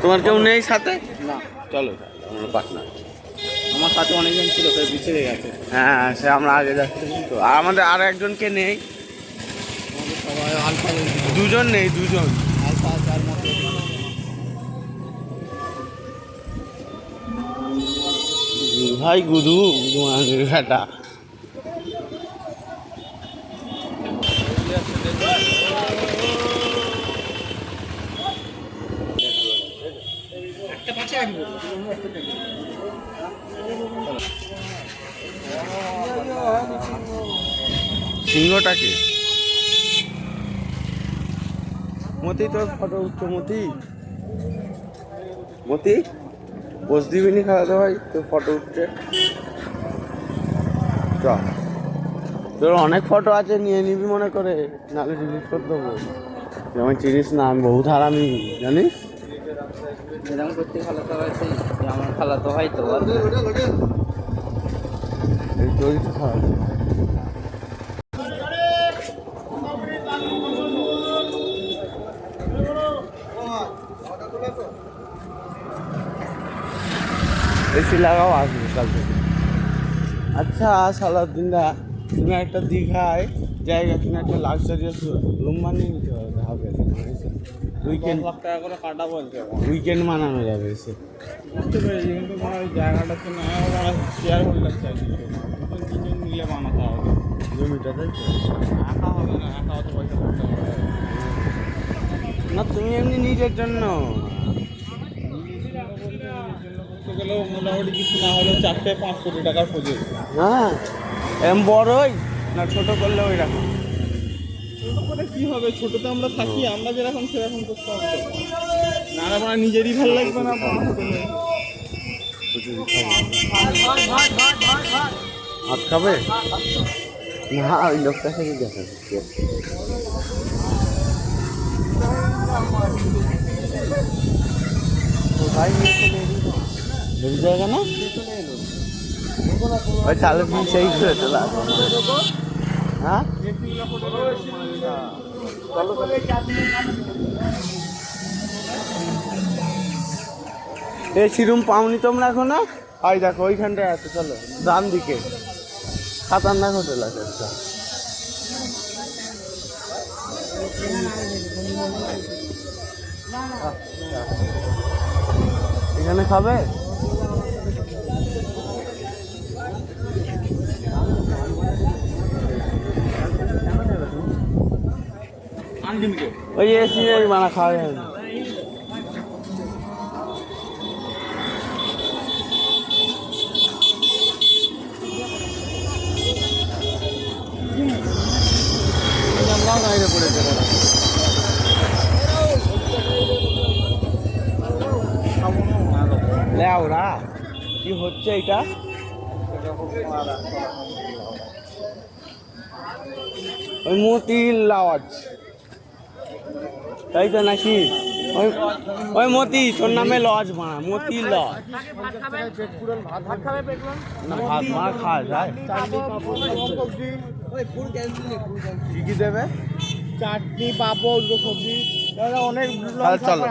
তোমার কেউ নেই সাথে? না, চলো আমরা পার্টনার। আমার সাথে অনেকজন ছিল, সে পিছিয়ে গেছে। হ্যাঁ, সে আমরা আগে যাচ্ছি তো। আর আমাদের আর একজনকে নেই, আমাদের সবাই আলফা, দুজন নেই, দুজন। আলফা চার মতো। ভাই গুদু গুদু মানের ঘাটা। সিংহটাকে মতি, তোর ফটো উঠছো মতি? মতি পোজ দিবিনি খাওয়াতে ভাই, তোর ফটো উঠছে। চ, তোর অনেক ফটো আছে, নিয়ে নিবি মনে করে, নাহলে ডিলিট করে দেবো। যেমন চিনিস না, আমি বহুত হারামি জানিস। এরকম করতে খালাতো হয়, সেই আমার খালাতো হয় তো। এই তোরই তো খারাপ। এসি লাগাও, আসবে কাল থেকে। আচ্ছা সালাউদ্দিনদা, তুমি একটা দীঘায় জায়গা কিনে একটা লাক্সারিয়াস রুম বানিয়ে নিতে হবে। উইকেন্ড টাকা করে কাটা বলছে, উইকেন্ড মানানো যাবে এসে। বুঝতে পেরেছি, কিন্তু আমার ওই জায়গাটাতে না, আমার শেয়ার হোল্ডার চাই, তিনজন মিলে বানাতে হবে। জমিটা তাই তো? একা হবে না, একা অত পয়সা করতে হবে না, তুমি এমনি নিজের জন্য। করতে গেলেও মোটামুটি কিছু না হলেও 4-5 কোটি টাকার প্রজেক্ট। হ্যাঁ, এম বড়ই না ছোট করলে ওই রকম। ছোট করে কি হবে, ছোটতে আমরা থাকি, আমরা যেরকম সেরকম করতে হবে। না আমার নিজেরই ভালো লাগবে না, ভাত খাবে না? ওই লোকটা সাথে দেখা যাচ্ছে। জায়গা না ওই চালু সেই করে তোলা। হ্যাঁ, এই সিরুম পাওনি তোমরা এখনো? ওই দেখো ওইখানটায় আছে, চলো ডান দিকে খাতারনাক হোটেল আছে একটা। এখানে খাবে? ওই এসি বানা খাওয়া যায় না। বাইরে পড়েছে ওরা কি হচ্ছে এটা? ওই মতির লজ তাই তো নাকি? ওই মতি তোর নামে লজ বানা, মতি লজ। না ভাত মার খাওয়া যায়। কি কি দেবে? চাটনি, পাপড়, সবজি, অনেক। চলো।